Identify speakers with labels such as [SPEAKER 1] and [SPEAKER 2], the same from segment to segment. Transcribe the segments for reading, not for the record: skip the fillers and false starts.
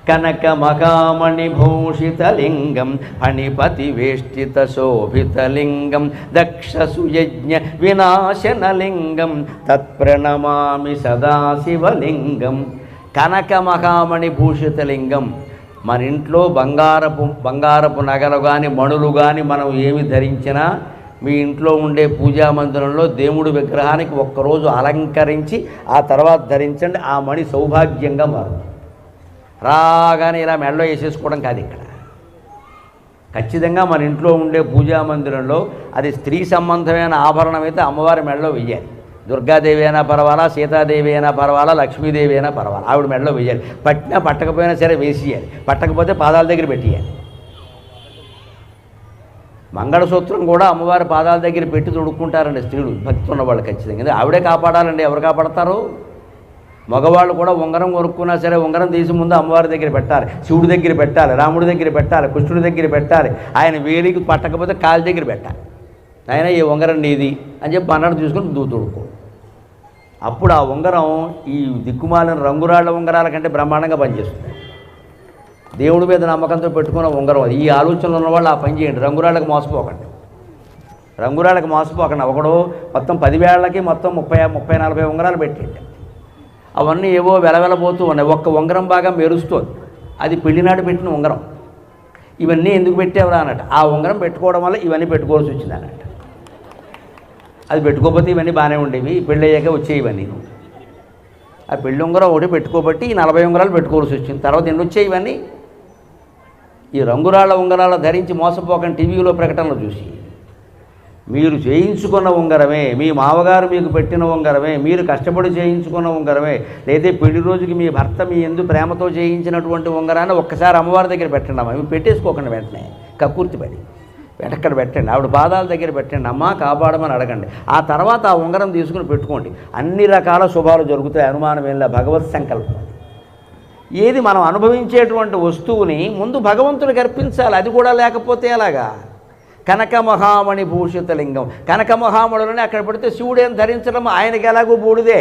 [SPEAKER 1] కనకమకామణిభూషితలింగం ఫణిపతివేష్టితశోభితలింగం దక్షసుయజ్ఞ వినాశనలింగం తత్ప్రణమామి సదాశివలింగం. కనకమకామణిభూషితలింగం. మన ఇంట్లో బంగారపు నగలు కానీ మణులు కానీ మనం ఏమి ధరించినా మీ ఇంట్లో ఉండే పూజా మందిరంలో దేవుడి విగ్రహానికి ఒక్కరోజు అలంకరించి ఆ తర్వాత ధరించండి. ఆ మణి సౌభాగ్యంగా మారుతుంది. రాగానే ఇలా మెడలో వేసేసుకోవడం కాదు. ఇక్కడ ఖచ్చితంగా మన ఇంట్లో ఉండే పూజా మందిరంలో అది స్త్రీ సంబంధమైన ఆభరణం అయితే అమ్మవారి మెడలో వెయ్యాలి. దుర్గాదేవి అయినా పర్వాలా, సీతాదేవి అయినా పర్వాలా, లక్ష్మీదేవి అయినా పర్వాలా, ఆవిడ మెడలో వెయ్యాలి. పట్టినా పట్టకపోయినా సరే వేసేయాలి. పట్టకపోతే పాదాల దగ్గర పెట్టేయాలి. మంగళసూత్రం కూడా అమ్మవారి పాదాల దగ్గర పెట్టి తొడుక్కుంటారండి స్త్రీలు, భక్తి ఉన్నవాళ్ళు ఖచ్చితంగా. ఆవిడే కాపాడాలండి, ఎవరు కాపాడతారు? మగవాళ్ళు కూడా ఉంగరం కొనుక్కున్నా సరే ఉంగరం తీసి ముందు అమ్మవారి దగ్గర పెట్టాలి, శివుడి దగ్గర పెట్టాలి, రాముడి దగ్గర పెట్టాలి, కృష్ణుడి దగ్గర పెట్టాలి. ఆయన వేలికి పట్టకపోతే కాలి దగ్గర పెట్టాలి. ఆయన ఈ ఉంగరం నీది అని చెప్పి అన్నాడు తీసుకుని తొడుక్కో. అప్పుడు ఆ ఉంగరం ఈ దిక్కుమాలిన రంగురాళ్ళ ఉంగరాల కంటే బ్రహ్మాండంగా పనిచేస్తుంది. దేవుడి మీద నమ్మకంతో పెట్టుకున్న ఉంగరం అది. ఈ ఆలోచనలు ఉన్నవాళ్ళు ఆ పని చేయండి. రంగురాళ్ళకి మోసపోకండి. ఒకడు మొత్తం 10 వేళ్ళకి మొత్తం 30-40 ఉంగరాలు పెట్టండి. అవన్నీ ఏవో వెలవెలబోతూ ఉన్నాయి. ఒక్క ఉంగరం బాగా మెరుస్తుంది, అది పెళ్లినాడు పెట్టిన ఉంగరం. ఇవన్నీ ఎందుకు పెట్టేవరా అన్నట్టు. ఆ ఉంగరం పెట్టుకోవడం వల్ల ఇవన్నీ పెట్టుకోవాల్సి వచ్చింది అన్నట్టు. అది పెట్టుకోకపోతే ఇవన్నీ బాగానే ఉండేవి, పెళ్ళి అయ్యాక వచ్చేవి ఇవన్నీ. ఆ పెళ్లి ఉంగరం ఒకటి పెట్టుకోబట్టి ఈ 40 ఉంగరాలు పెట్టుకోవాల్సి వచ్చింది. తర్వాత ఎన్ని వచ్చాయి ఇవన్నీ? ఈ రంగురాళ్ళ ఉంగరాలు ధరించి మోసపోకండి. టీవీలో ప్రకటనలు చూసి మీరు చేయించుకున్న ఉంగరమే, మీ మామగారు మీకు పెట్టిన ఉంగరమే, మీరు కష్టపడి చేయించుకున్న ఉంగరమే, లేదా పెళ్లి రోజుకి మీ భర్త మీ ఎందు ప్రేమతో చేయించినటువంటి ఉంగరాన్ని ఒక్కసారి అమ్మవారి దగ్గర పెట్టండి. అమ్మ ఇవి పెట్టేసుకోకండి, వెంటనే కక్కుర్తిపడి వెనక్కడ పెట్టండి, ఆవిడ పాదాల దగ్గర పెట్టండి. అమ్మ కాపాడమని అడగండి. ఆ తర్వాత ఆ ఉంగరం తీసుకుని పెట్టుకోండి. అన్ని రకాల శుభాలు జరుగుతాయి, అనుమానం ఏంలా. భగవత్ సంకల్పం. ఏది మనం అనుభవించేటువంటి వస్తువుని ముందు భగవంతుడికి అర్పించాలి. అది కూడా లేకపోతే ఎలాగా? కనకమహామణి భూషితలింగం. కనకమహామణులని అక్కడ పెడితే శివుడేం ధరించడం, ఆయనకి ఎలాగో బూడిదే.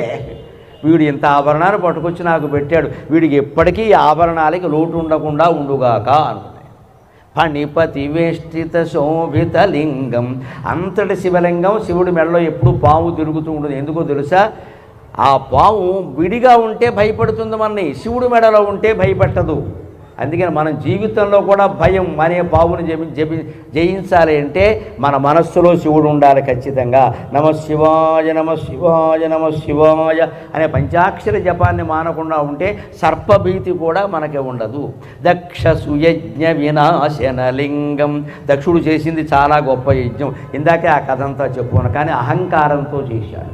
[SPEAKER 1] వీడు ఇంత ఆభరణాలు పట్టుకొచ్చి నాకు పెట్టాడు, వీడికి ఎప్పటికీ ఆభరణాలకి లోటు ఉండకుండా ఉండుగాక అనుకున్నాయి. ఫణిపతివేష్టిత శోభితలింగం. అంతటి శివలింగం. శివుడి మెడలో ఎప్పుడూ పాము తిరుగుతూ ఉంటుంది. ఎందుకో తెలుసా? ఆ పాము విడిగా ఉంటే భయపడుతుంది మనని, శివుడి మెడలో ఉంటే భయపెట్టదు. అందుకని మన జీవితంలో కూడా భయం అనే పావుని జయించాలి అంటే మన మనస్సులో శివుడు ఉండాలి ఖచ్చితంగా. నమ శివాయ నమ శివాయ నమ శివాయ అనే పంచాక్షర జపాన్ని మానకుండా ఉంటే సర్పభీతి కూడా మనకి ఉండదు. దక్ష సుయజ్ఞ వినాశనలింగం. దక్షుడు చేసింది చాలా గొప్ప యజ్ఞం. ఇందాకే ఆ కథ అంతా చెప్పుకున్నాను. కానీ అహంకారంతో చేశాడు.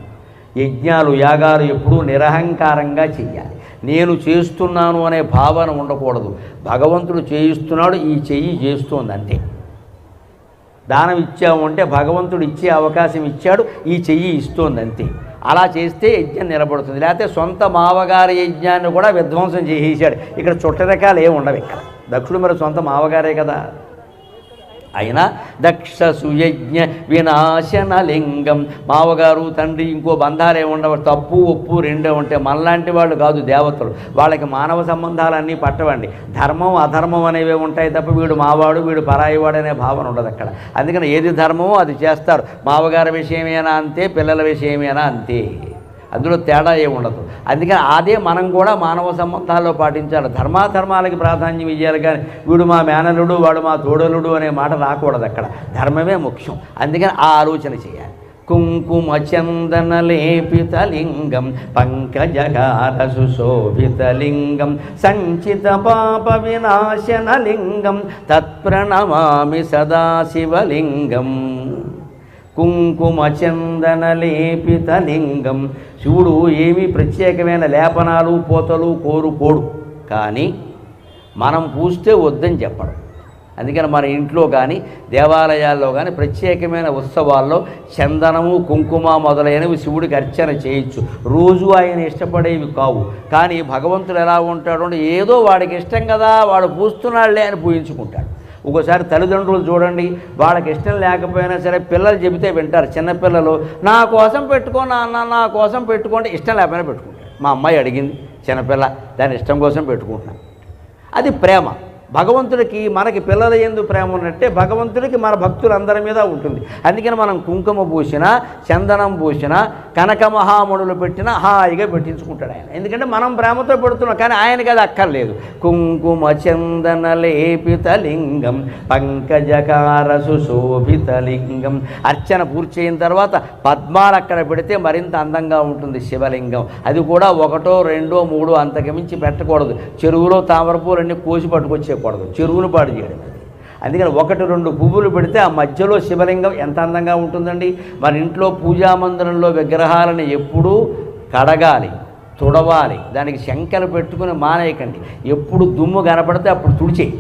[SPEAKER 1] యజ్ఞాలు యాగాలు ఎప్పుడూ నిరహంకారంగా చెయ్యాలి. నేను చేస్తున్నాను అనే భావన ఉండకూడదు. భగవంతుడు చేయిస్తున్నాడు, ఈ చెయ్యి చేస్తోంది అంతే. దానం ఇచ్చాము అంటే భగవంతుడు ఇచ్చే అవకాశం ఇచ్చాడు, ఈ చెయ్యి ఇస్తోంది అంతే. అలా చేస్తే యజ్ఞం నిలబడుతుంది. లేకపోతే సొంత మావగారి యజ్ఞాన్ని కూడా విధ్వంసం చేసేసాడు. ఇక్కడ చుట్టరకాలు ఏమి ఉండవు. ఇక్కడ దక్షుడు మరి సొంత మావగారే కదా. అయినా దక్ష సుయజ్ఞ వినాశనలింగం. మావగారు తండ్రి ఇంకో బంధాలే ఉండవు. తప్పు ఒప్పు రెండే ఉంటాయి. మనలాంటి వాళ్ళు కాదు దేవతలు. వాళ్ళకి మానవ సంబంధాలన్నీ పట్టవండి. ధర్మం అధర్మం అనేవి ఉంటాయి తప్ప వీడు మావాడు వీడు పరాయివాడు అనే భావన ఉండదు అక్కడ. అందుకని ఏది ధర్మమో అది చేస్తారు. మావగారి విషయమైనా అంతే, పిల్లల విషయమైనా అంతే. అందులో తేడా ఏమి ఉండదు. అందుకని అదే మనం కూడా మానవ సంబంధాల్లో పాటించాలి. ధర్మాధర్మాలకి ప్రాధాన్యం ఇవ్వాలి. కానీ వీడు మా మేనలుడు వాడు మా తోడలుడు అనే మాట రాకూడదు. అక్కడ ధర్మమే ముఖ్యం. అందుకని ఆ ఆలోచన చేయాలి. కుంకుమ చందన లేపితలింగం పంకజగార సుశోభితలింగం సంచిత పాప వినాశనలింగం తత్ప్రణమామి సదాశివలింగం. కుంకుమ చందన లేపితలింగం. శివుడు ఏమీ ప్రత్యేకమైన లేపనాలు పోతలు కోరుకోడు. కానీ మనం పూస్తే వద్దని చెప్పడం. అందుకని మన ఇంట్లో కానీ దేవాలయాల్లో కానీ ప్రత్యేకమైన ఉత్సవాల్లో చందనము కుంకుమ మొదలైనవి శివుడికి అర్చన చేయొచ్చు. రోజు ఆయన ఇష్టపడేవి కావు. కానీ భగవంతుడు ఎలా ఉంటాడు అంటే ఏదో వాడికి ఇష్టం కదా, వాడు పూస్తున్నాడులే అని పూజించుకుంటాడు. ఒక్కోసారి తల్లిదండ్రులు చూడండి, వాళ్ళకి ఇష్టం లేకపోయినా సరే పిల్లలు చెబితే వింటారు. చిన్నపిల్లలు నా కోసం పెట్టుకో నాన్న, నా కోసం పెట్టుకోండి, ఇష్టం లేకపోయినా పెట్టుకుంటారు. మా అమ్మాయి అడిగింది, చిన్నపిల్ల, దాని ఇష్టం కోసం పెట్టుకుంటున్నాను. అది ప్రేమ. భగవంతుడికి మనకి పిల్లల యందు ప్రేమ ఉన్నట్టే భగవంతుడికి మన భక్తులందరి మీద ఉంటుంది. అందుకని మనం కుంకుమ పూసినా, చందనం పూసినా, కనక మహామణులు పెట్టినా హాయిగా పెట్టించుకుంటాడు ఆయన. ఎందుకంటే మనం ప్రేమతో పెడుతున్నాం, కానీ ఆయనకి అది అక్కర్లేదు. కుంకుమ చందన లేపిత లింగం పంకజకార సుశోభిత లింగం. అర్చన పూర్తి అయిన తర్వాత పద్మాలు అక్కడ పెడితే మరింత అందంగా ఉంటుంది శివలింగం. అది కూడా 1, 2, 3 అంతకు మించి పెట్టకూడదు. చెరువులో తామరపూలన్నీ కోసి పట్టుకొచ్చే చెరువును పాడు చేయడం. అందుకని 1, 2 పువ్వులు పెడితే ఆ మధ్యలో శివలింగం ఎంత అందంగా ఉంటుందండి. మన ఇంట్లో పూజామందిరంలో విగ్రహాలను ఎప్పుడూ కడగాలి, తుడవాలి, దానికి శంకలు పెట్టుకుని మానేయకండి. ఎప్పుడు దుమ్ము కనపడితే అప్పుడు తుడిచేయి,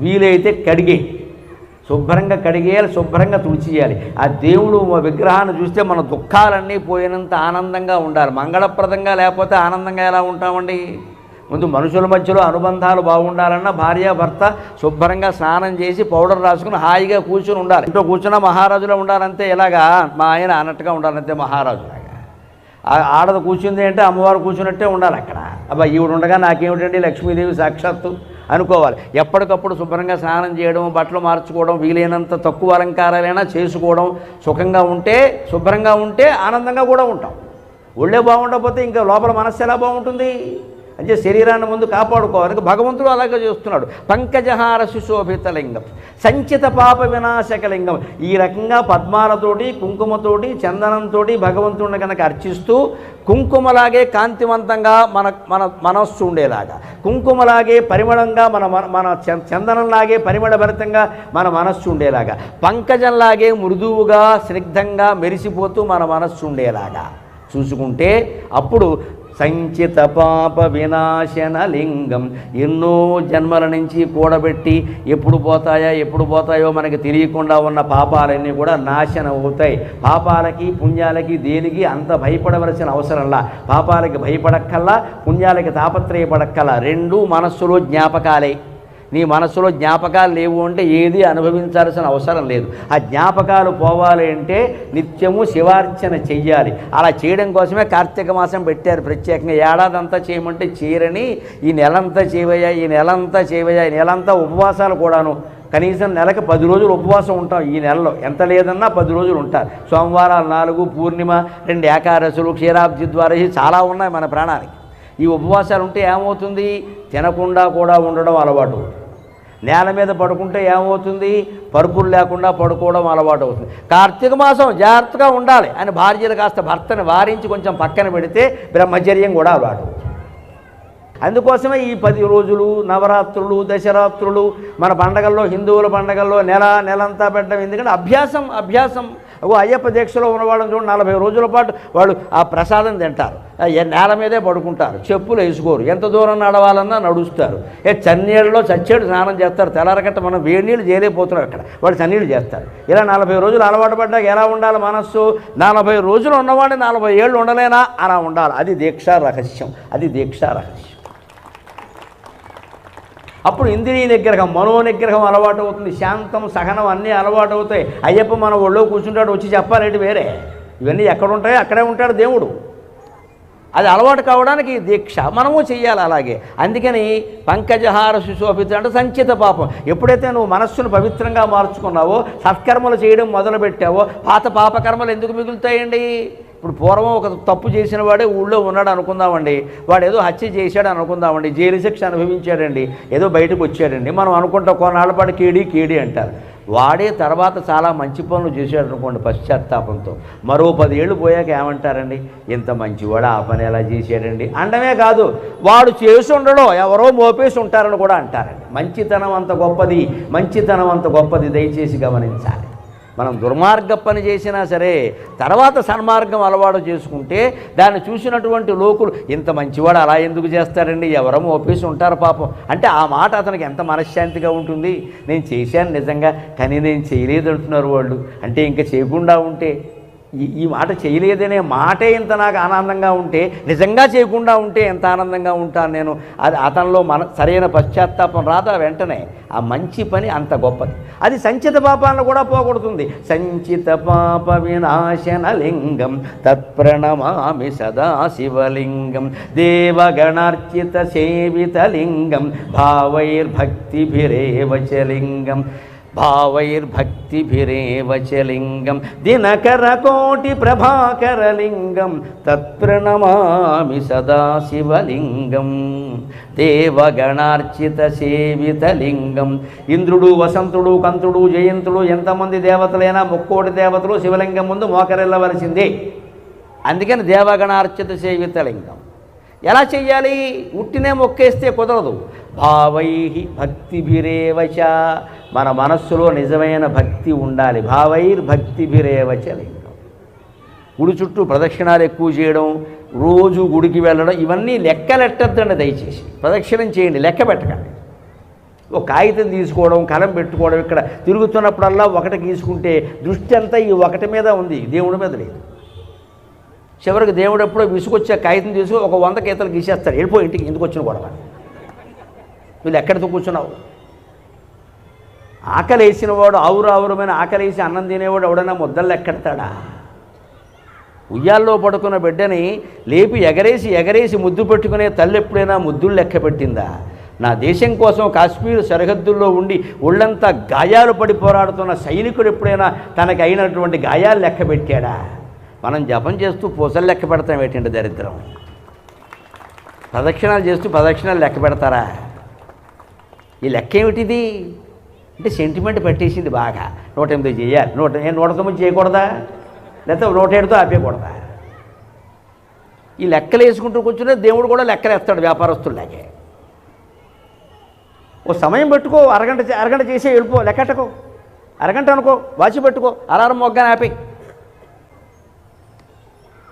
[SPEAKER 1] వీలైతే కడిగేయి, శుభ్రంగా కడిగేయాలి, శుభ్రంగా తుడిచేయాలి. ఆ దేవుడు విగ్రహాన్ని చూస్తే మన దుఃఖాలన్నీ పోయినంత ఆనందంగా ఉండాలి. మంగళప్రదంగా లేకపోతే ఆనందంగా ఎలా ఉంటామండి? ముందు మనుషుల మధ్యలో అనుబంధాలు బాగుండాలన్నా భార్యాభర్త శుభ్రంగా స్నానం చేసి పౌడర్ రాసుకుని హాయిగా కూర్చుని ఉండాలి. ఇంట్లో కూర్చున్న మహారాజులో ఉండాలంతే. ఇలాగా మా ఆయన అన్నట్టుగా ఉండాలంతే మహారాజులాగా. ఆడది కూర్చుంది అంటే అమ్మవారు కూర్చున్నట్టే ఉండాలి అక్కడ. అబ్బా ఈవిడ ఉండగా నాకేమిటండి లక్ష్మీదేవి సాక్షాత్తు అనుకోవాలి. ఎప్పటికప్పుడు శుభ్రంగా స్నానం చేయడం, బట్టలు మార్చుకోవడం, వీలైనంత తక్కువ అలంకారాలైనా చేసుకోవడం, సుఖంగా ఉంటే, శుభ్రంగా ఉంటే ఆనందంగా కూడా ఉంటాం. ఒళ్ళే బాగుండకపోతే ఇంకా లోపల మనస్సు ఎలా బాగుంటుంది? అంటే శరీరాన్ని ముందు కాపాడుకోవాలి. భగవంతుడు అలాగే చేస్తున్నాడు. పంకజహార సుశోభిత లింగం సంచిత పాప వినాశక లింగం. ఈ రకంగా పద్మాలతోటి, కుంకుమతోటి, చందనంతో భగవంతుడిని కనుక అర్చిస్తూ, కుంకుమలాగే కాంతివంతంగా మన మనస్సు ఉండేలాగా, కుంకుమలాగే పరిమళంగా మన చందనంలాగే పరిమళభరితంగా మన మనస్సు ఉండేలాగా, పంకజంలాగే మృదువుగా స్నిగ్ధంగా మెరిసిపోతూ మన మనస్సు ఉండేలాగా చూసుకుంటే అప్పుడు సంచిత పాప వినాశన లింగం. ఎన్నో జన్మల నుంచి కూడబెట్టి ఎప్పుడు పోతాయో మనకి తెలియకుండా ఉన్న పాపాలన్నీ కూడా నాశనం అవుతాయి. పాపాలకి పుణ్యాలకి దేనికి అంత భయపడవలసిన అవసరంలా. పాపాలకి భయపడక్కల్లా, పుణ్యాలకి తాపత్రయపడక్కల్లా. రెండూ మనస్సులో జ్ఞాపకాలే. నీ మనసులో జ్ఞాపకాలు లేవు అంటే ఏది అనుభవించాల్సిన అవసరం లేదు. ఆ జ్ఞాపకాలు పోవాలి అంటే నిత్యము శివార్చన చెయ్యాలి. అలా చేయడం కోసమే కార్తీక మాసం పెట్టారు ప్రత్యేకంగా. ఏడాదంతా చేయమంటే చేయరని ఈ నెలంతా చేయవయ్యా, ఈ నెలంతా ఉపవాసాలు కూడాను. కనీసం నెలకు 10 రోజులు ఉపవాసం ఉంటాం ఈ నెలలో. ఎంత లేదన్నా 10 రోజులు ఉంటారు. సోమవారాలు 4, పూర్ణిమ 2 ఏకాదశులు, క్షీరాబ్ది ద్వాదశి చాలా ఉన్నాయి మన ప్రాణానికి. ఈ ఉపవాసాలు ఉంటే ఏమవుతుంది? తినకుండా కూడా ఉండడం అలవాటు. నేల మీద పడుకుంటే ఏమవుతుంది? పరుపులు లేకుండా పడుకోవడం అలవాటు అవుతుంది. కార్తీక మాసం జాగ్రత్తగా ఉండాలి అని భార్యలు కాస్త భర్తని వారించి కొంచెం పక్కన పెడితే బ్రహ్మచర్యం కూడా అలవాటు. అందుకోసమే ఈ 10 రోజులు, నవరాత్రులు, దశరాత్రులు, మన పండగల్లో, హిందువుల పండగల్లో నెలంతా పెట్టడం. ఎందుకంటే అభ్యాసం. అయ్యప్ప దీక్షలో ఉన్నవాళ్ళని చూడండి, 40 రోజుల పాటు వాళ్ళు ఆ ప్రసాదం తింటారు, నేల మీదే పడుకుంటారు, చెప్పులు వేసుకోరు, ఎంత దూరం నడవాలన్నా నడుస్తారు. చన్నీళ్ళలో చచ్చేడు స్నానం చేస్తారు. తెల్లారకట్ట మనం వేడి నీళ్ళు చేయలేకపోతున్నాం అక్కడ, వాళ్ళు చన్నీళ్ళు చేస్తారు. ఇలా 40 రోజులు అలవాటు పడ్డాక ఎలా ఉండాలి మనస్సు? 40 రోజులు ఉన్నవాడిని 40 ఏళ్ళు ఉండలేనా? అలా ఉండాలి. అది దీక్షా రహస్యం. అప్పుడు ఇంద్రియ నిగ్రహం, మనో నిగ్రహం అలవాటు అవుతుంది. శాంతం, సహనం అన్నీ అలవాటు అవుతాయి. అయ్యప్ప మన ఒళ్ళో కూర్చుంటాడు, వచ్చి చెప్పాలంటే వేరే. ఇవన్నీ ఎక్కడ ఉంటాయో అక్కడే ఉంటాడు దేవుడు. అది అలవాటు కావడానికి దీక్ష మనము చెయ్యాలి అలాగే. అందుకని పంకజహార సుశోభిత అంటే సంచిత పాపం. ఎప్పుడైతే నువ్వు మనస్సును పవిత్రంగా మార్చుకున్నావో, సత్కర్మలు చేయడం మొదలుపెట్టావో, పాత పాపకర్మలు ఎందుకు మిగులుతాయండి? ఇప్పుడు పూర్వం ఒక తప్పు చేసిన వాడే ఊళ్ళో ఉన్నాడు అనుకుందామండి, వాడు ఏదో హత్య చేశాడు అనుకుందామండి, జైలు శిక్ష అనుభవించాడండి, ఏదో బయటకు వచ్చాడండి. మనం అనుకుంటాం కొన్నాళ్ళ పాటు కేడి అంటారు. వాడే తర్వాత చాలా మంచి పనులు చేశాడు అనుకోండి పశ్చాత్తాపంతో. మరో 10 ఏళ్ళు పోయాక ఏమంటారండి? ఇంత మంచివాడు ఆ పని ఎలా చేశాడండి అండమే కాదు, వాడు చేసి ఉండడో ఎవరో మోపేసి ఉంటారని కూడా అంటారండి. మంచితనం అంత గొప్పది దయచేసి గమనించాలి. మనం దుర్మార్గ పని చేసినా సరే తర్వాత సన్మార్గం అలవాటు చేసుకుంటే దాన్ని చూసినటువంటి లోకులు ఇంత మంచివాడు అలా ఎందుకు చేస్తారండి, ఎవరో మోపేసి ఉంటారు పాపం అంటే ఆ మాట అతనికి ఎంత మనశ్శాంతిగా ఉంటుంది. నేను చేశాను నిజంగా, కానీ నేను చేయలేదు అంటున్నారు వాళ్ళు. అంటే ఇంకా చేయకుండా ఉంటే ఈ మాట చేయలేదనే మాటే ఇంత నాకు ఆనందంగా ఉంటే నిజంగా చేయకుండా ఉంటే ఎంత ఆనందంగా ఉంటాను నేను. అది అతనిలో సరైన పశ్చాత్తాపం రాదా వెంటనే ఆ మంచి పని అంత గొప్పది. అది సంచిత పాపాలను కూడా పోగొడుతుంది. సంచిత పాప వినాశన లింగం తత్ప్రణమామి సదా శివలింగం దేవగణార్చిత సేవిత లింగం భావైర్భక్తిభిరేవ చ లింగం భావైర్భక్తిభిరేవ చ లింగం దినకరకోటి ప్రభాకరలింగం తత్ప్రణమామి సదా శివలింగం దేవగణార్చిత సేవిత లింగం. ఇంద్రుడు, వసంతుడు, కంతుడు, జయంతుడు ఎంతమంది దేవతలైనా ముక్కోటి దేవతలు శివలింగం ముందు మోకరిల్లవలసిందే. అందుకని దేవగణార్చిత సేవిత లింగం. ఎలా చెయ్యాలి? ఉట్టినే మొక్కేస్తే కుదరదు. భావై భక్తిభిరేవ చ, మన మనస్సులో నిజమైన భక్తి ఉండాలి. భావైర్భక్తిభిరేవ చ లింగం. గుడి చుట్టూ ప్రదక్షిణాలు ఎక్కువ చేయడం, రోజు గుడికి వెళ్ళడం, ఇవన్నీ లెక్కలెట్టద్దండి. దయచేసి ప్రదక్షిణం చేయండి, లెక్క పెట్టకండి. ఒక కాగితం తీసుకోవడం, కలం పెట్టుకోవడం, ఇక్కడ తిరుగుతున్నప్పుడల్లా ఒకటి గీసుకుంటే దృష్టి అంతా ఈ ఒకటి మీద ఉంది, దేవుడి మీద లేదు. చివరికి దేవుడు ఎప్పుడో విసుకొచ్చే కాగితం తీసుకుని ఒక 100 గీతలు గీసేస్తాడు. వెళ్ళిపోయి ఇంటికి ఎందుకు వచ్చిన గొడవ, వీళ్ళు ఎక్కడితో కూర్చున్నావు. ఆకలి వేసినవాడు, ఆవురావురమైన ఆకలి వేసి అన్నం తినేవాడు ఎవడన్నా ముద్దలు ఎక్కడతాడా? ఉయ్యాల్లో పడుకున్న బిడ్డని లేపి ఎగరేసి ముద్దు పెట్టుకునే తల్లి ఎప్పుడైనా ముద్దులు లెక్క పెట్టిందా? నా దేశం కోసం కాశ్మీర్ సరిహద్దుల్లో ఉండి ఒళ్ళంతా గాయాలు పడి పోరాడుతున్న సైనికుడు ఎప్పుడైనా తనకి అయినటువంటి గాయాలు లెక్క పెట్టాడా? మనం జపం చేస్తూ పూసలు లెక్క పెడతాం ఏంటంటే దరిద్రం. ప్రదక్షిణాలు చేస్తూ ప్రదక్షిణాలు లెక్క పెడతారా? ఈ లెక్క ఏమిటిది అంటే సెంటిమెంట్ పట్టేసింది బాగా. 108 చేయాలి, 109 చేయకూడదా? లేకపోతే 107తో ఆపేయకూడదా? ఈ లెక్కలు వేసుకుంటూ కూర్చునే దేవుడు కూడా లెక్కలు వేస్తాడు వ్యాపారస్తుల్లాగే. ఓ సమయం పెట్టుకో, అరగంట చేసే వెళ్ళిపో, లెక్కట్టుకో. అరగంట అనుకో, వాచి పెట్టుకో, అలారం మొగ్గాని ఆపి.